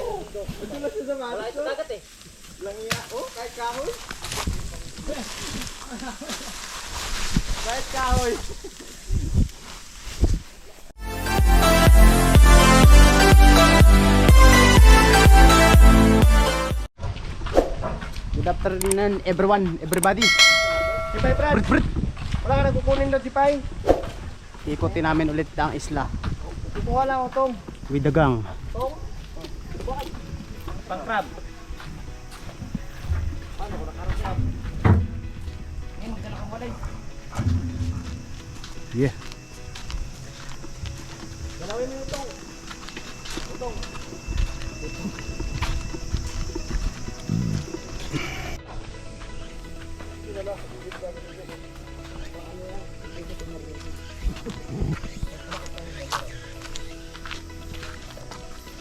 Wala ito dagat eh. Langiya. Oh, kahit kahoy. Kahit kahoy. Good afternoon everyone, everybody. Si Pai, Brad. Wala ka nagkukunin doon si Pai. Ikutin namin ulit ang isla. Kukuha lang ako tong. With the gang. Tong. Pang crab. Paano ko nakarap? Ngayon, magdala kang walay. Yeah. Galawin mo yung tong. Tong.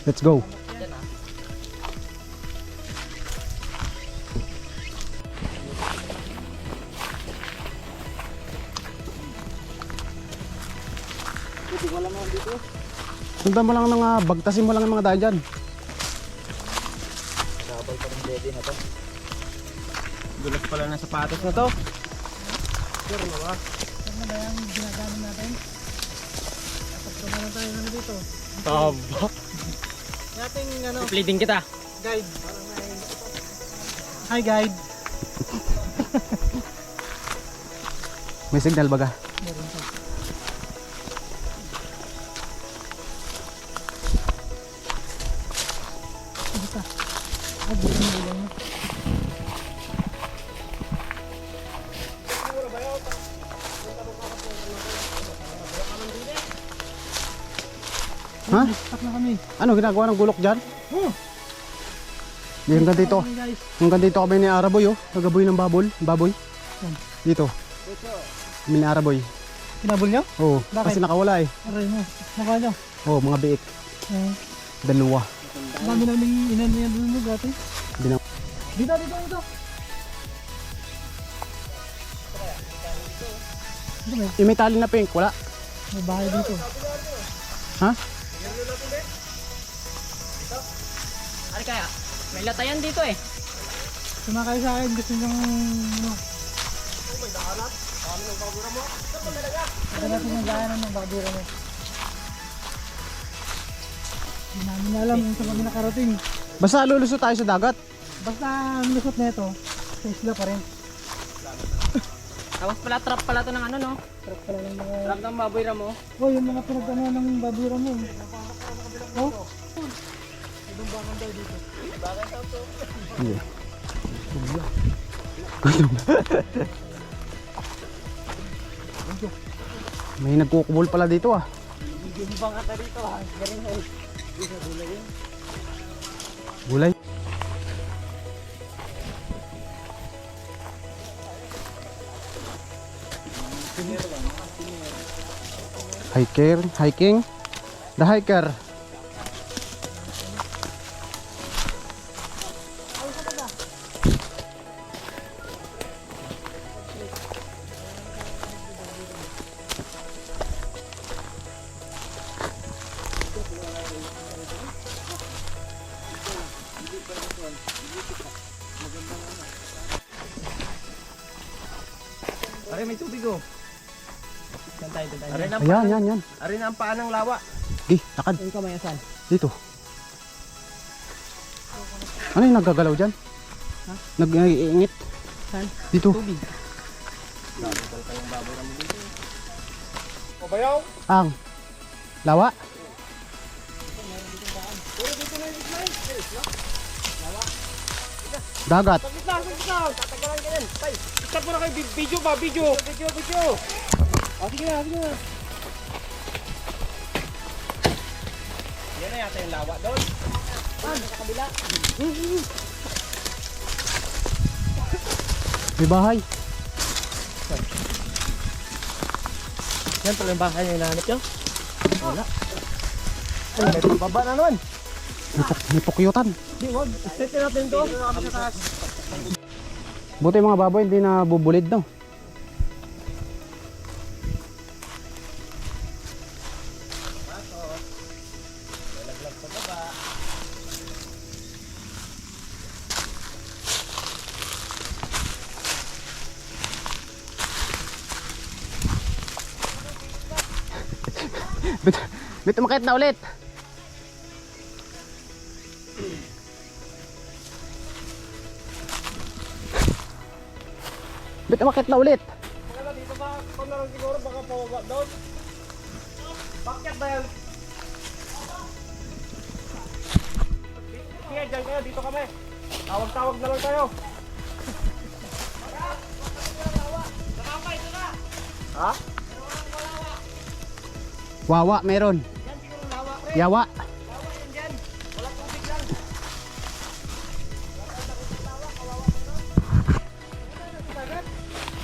Let's go. Sundan mo lang ng bagtasin mo lang ng mga daan dyan. Sabay pa rin ready na to. Dulas pala ng sapatos na to. Sure na ba? Saan na yung ginagamit natin? Kapag tumalang tayo na dito. Taba. Nating ano, Pleading kita. guide. Hi guide. May signal baga. Meron pa. Basta. Ay, bukan mo lang. Ha? Stuck na kami. Ano ginagawa ng gulok dyan? Oh, Hanggang dito. kami guys. Hanggang dito kami ni Araboy oh. Nagaboy ng baboy. Yan. Dito. Kami ni Araboy. Kinabol niyo? Oo. Bakit? Kasi nakawala eh. Aray mo. Nakuha niyo. Oo, mga biik. Eh, Dalawa. dami namin inanihan doon mo dati. Binaw. Dito, dito, dito. Dito may, Yung may tali na pink, wala. may bahay dito. Ha? Ano kaya? May latayan dito eh. Sumakay sa akin, gusto niyong ano. May dahanap? Kami ng babura mo? Madalas yung dahanan ng babura mo. Hindi namin alam kung saan kami nakarating. Basta lulusot tayo sa dagat. Basta ang lusot nito, sa isla pa rin. Tapos pala trap pala to ng ano no? Trap pala ng mga... Trap ng baboy ramo. Oh, yung mga pinagdano ng babura mo. Oh? Yeah. May nagkukubol pala dito ah. Gimbang ka dito ha. Galing ha. Gulay. Hiking. The hiker. Aray, may tubig oh. Saan tayo doon tayo? Aray na, Ayan. aray na ang paa ng lawa. Gi, takad. Yung kamay asan? Dito. Ano yung naggagalaw dyan? Ha? Nag-iingit. Saan? Dito. Tubig. O bayaw? Ang. Lawa. Dagat. Saglit lang. Tatagalan ka yan. Tay, start mo na kayo. Video ba? Video. Sige na. Yan na yata yung lawa doon. Sa kabila. May bahay. Yan pala yung bahay na hinahanap nyo. Wala. Ay, may pababa na naman. May pukyutan. Di, wag. Set natin ito. Buti mga baboy hindi na bubulid no. Bit umakit na ulit. Bit umakit na ulit. Dito ba? Kung nalang siguro baka pawaba doon. Bakit ba yan? Sige, dyan kayo. Dito kami. Tawag-tawag na lang tayo. Ha? Wawa meron. Yawa.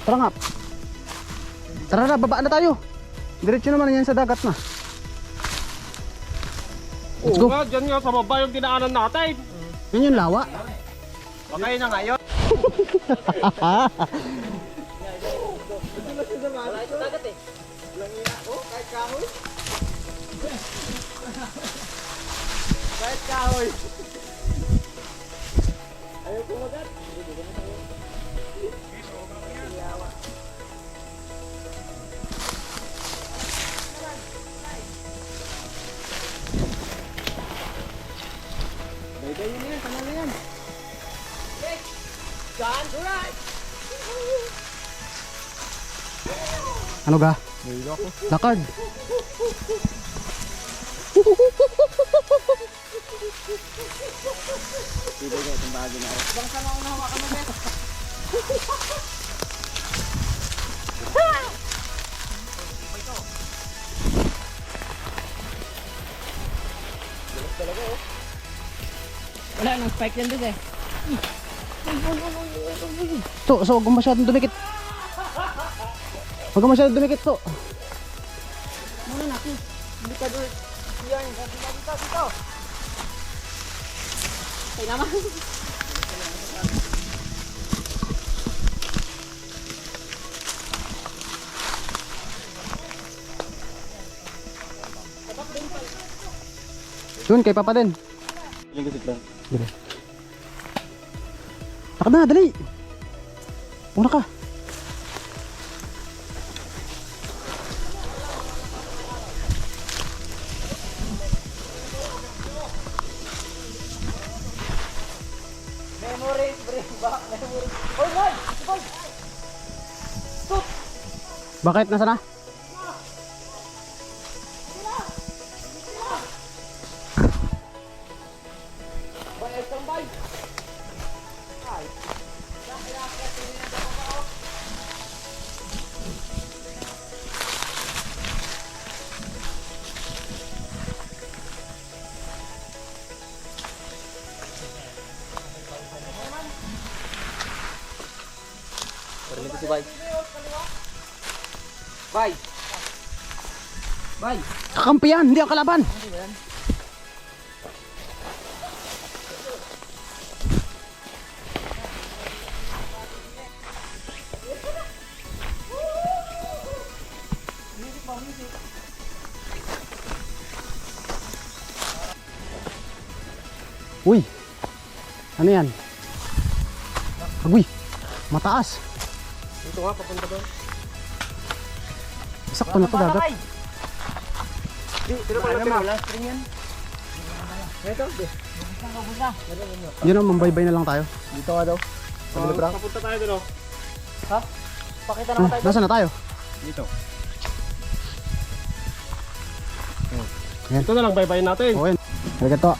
Tara nga. Tara na, babaan na tayo. Diretso naman yan sa dagat na. Let's go. Oo nga, dyan nga sa baba yung dinaanan natin. Yun yung lawa. Okay na ngayon. Wala ito dagat eh. Kahit kahoy. Ayaw kumagat. Baybayin na yan, tama na yan. John, right. Ano ga? Lakad. Bang sana ako nahawakan mo, Bet. Wala nang spike yan dito eh. So, huwag kang masyadong dumikit. Huwag kang masyadong dumikit, so. Muna na, please. Hindi ka doon. Yan, dito. Okay naman. Yun, kay Papa din. Yung gusit lang. Dali. Lakad na, dali. Una ka. Memories, bring back memories. Oh, boy! Boy! Bakit? Nasa na? Parinig ko si Bay. Bay. Bay. Kakampi yan, hindi ang kalaban. Uy, ano yan? Agoy, mataas. Dito nga, papunta doon. Sakto na to dagat. Sino pala natin? Last string yan. Ito? Yun o, mambaybay na lang tayo. Dito nga daw. Papunta tayo doon. Pakita naman tayo. Nasaan na tayo? Dito. Yan. Ito na lang, baybayin natin. O yan. Halika to.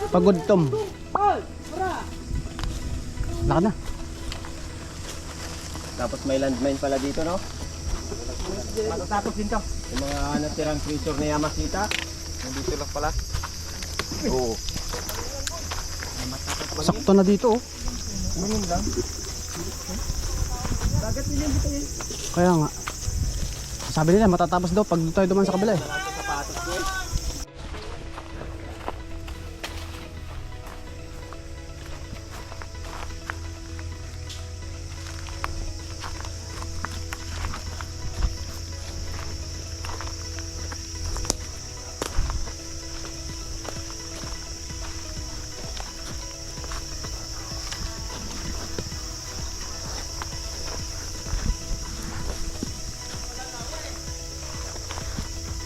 Pagod tom. Lakad na. Tapos may landmine pala dito, no? Matatapos din to. Yung mga natirang creature ni Yamashita. Nandito lang pala. Oo. Sakto na dito oh. Ganun lang. Kaya nga. Sabi nila matatapos daw pag tayo duman sa kabila eh. Sapatos ko eh.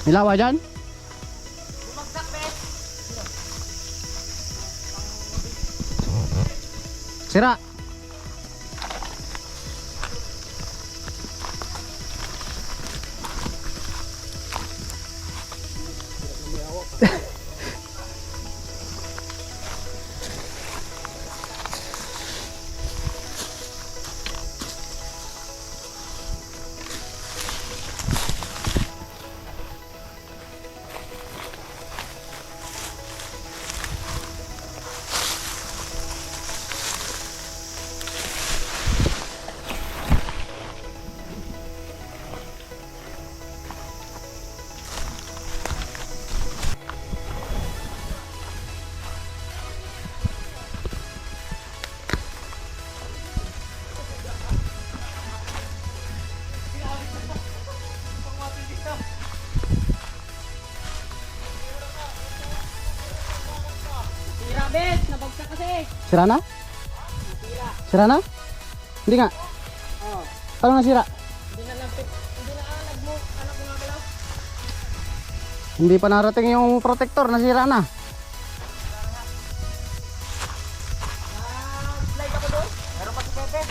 May lawa dyan? Bumagsak, bes. Sira. Tira, bes. Nabagsak kasi. Sira na? Sira na? Hindi nga. Oo. Paano nasira? Hindi na lampit. Hindi na nagmo. Ano gumagalaw? Hindi pa narating yung protector, nasira na. Slide ako doon. Meron pa si Pepe.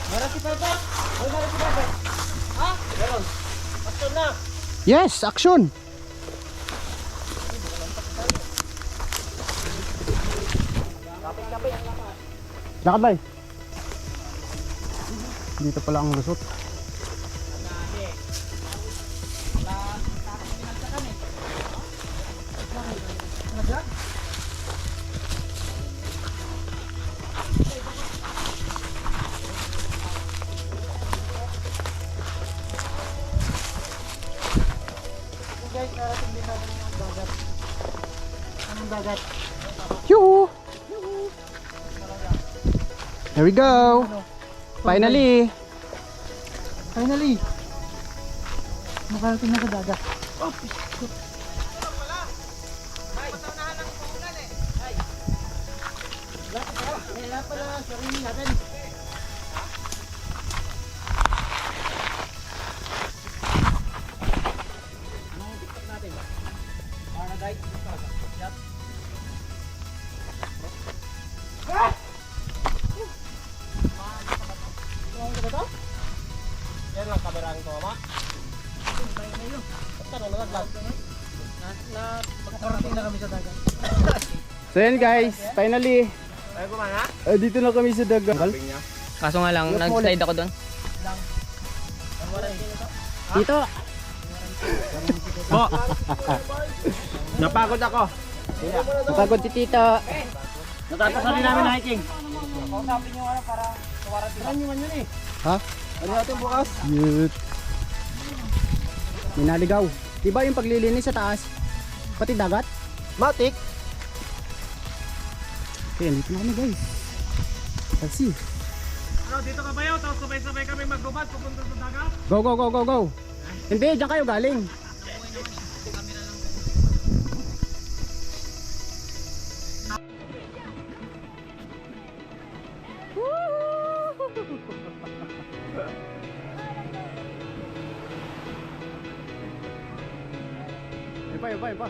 Meron si Pepe. Ay, meron si Pepe. Ha? Meron. Pastor na. Yes, action! Kapit-kapit. Lakad ba? Dito pala ang lusot. Guys, narating din natin yung dagat. Anong dagat? Yoo! Here we go! Finally! Finally! Nakarating na sa dagat. Wala pala, sarili natin. Anong tiktok natin? Para guys, yap. Yan lang kamerang ko, ma. Nakarating na kami sa dagat. So yan guys, finally! Ay, kumana? Dito na kami sa dagat. Kaso nga lang, nag-slide ako doon. Dito! Napagod ako. Napagod si Tito. Natatasali namin na hiking. Kausapin nyo ano para tawaran sila. Ano man yun eh? Ha? Ano natin bukas? Yut. Minaligaw. Diba yung paglilinis sa taas? Pati dagat? Matik. Okay, dito na kami guys. Let's see. Ano, dito ka ba yun? Tapos sabay-sabay kami magbubad pupunta sa dagat? Go, go, go, go, go. Hindi, dyan kayo galing. Iba, iba.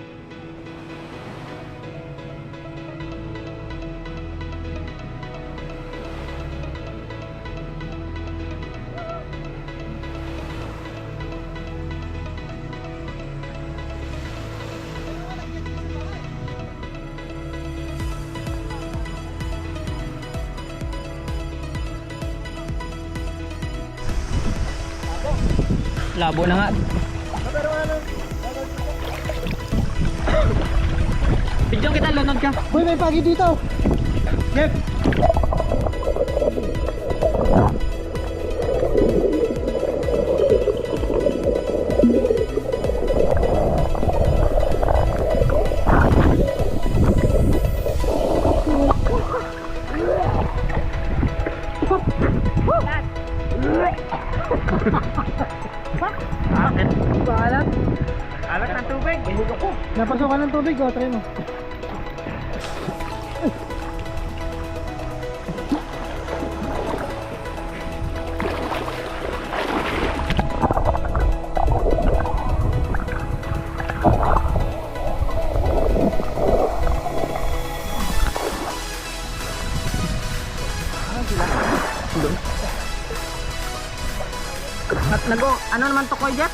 Labo na nga. Bigyan kita, lunod ka. Boy, may pagi dito. Jeff! Alat ng tubig. Napasukan ng tubig, try mo. At ano naman to, Koy Jeff?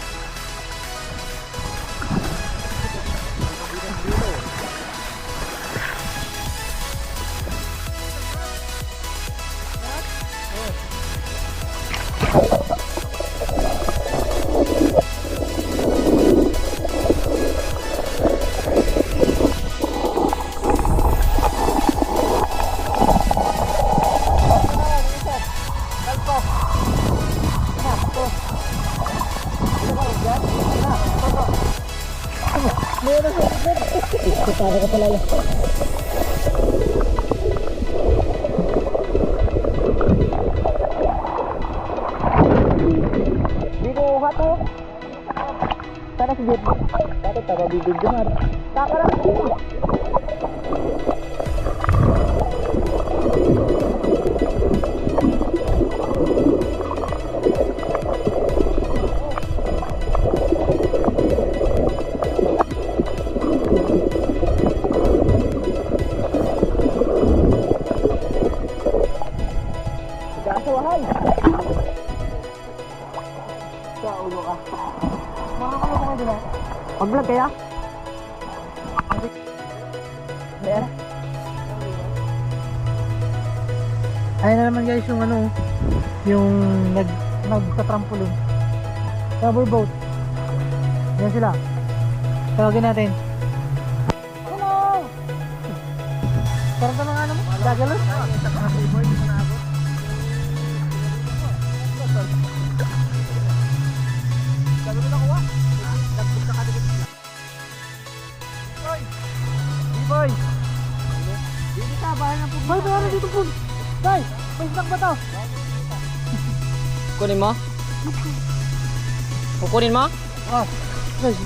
Di ko hato. Sana si Jeep. Dato taga bibig dumar. Kakarang ko. Kasawahay. Ulo ka. Makakalo ko kayo dila. Pag-vlog kaya? There. Ayun na naman guys yung ano, yung nagka-trampoline. Rubber boat. Yan sila. Tawagin natin. Hello! Parang ka mga ano mo? Gagalos? Boy! Dito ka, bahay na po. Boy, bahay dito po. Boy, may snack ba to? Kunin mo? Kukunin mo? Ah, guys.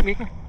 Mika.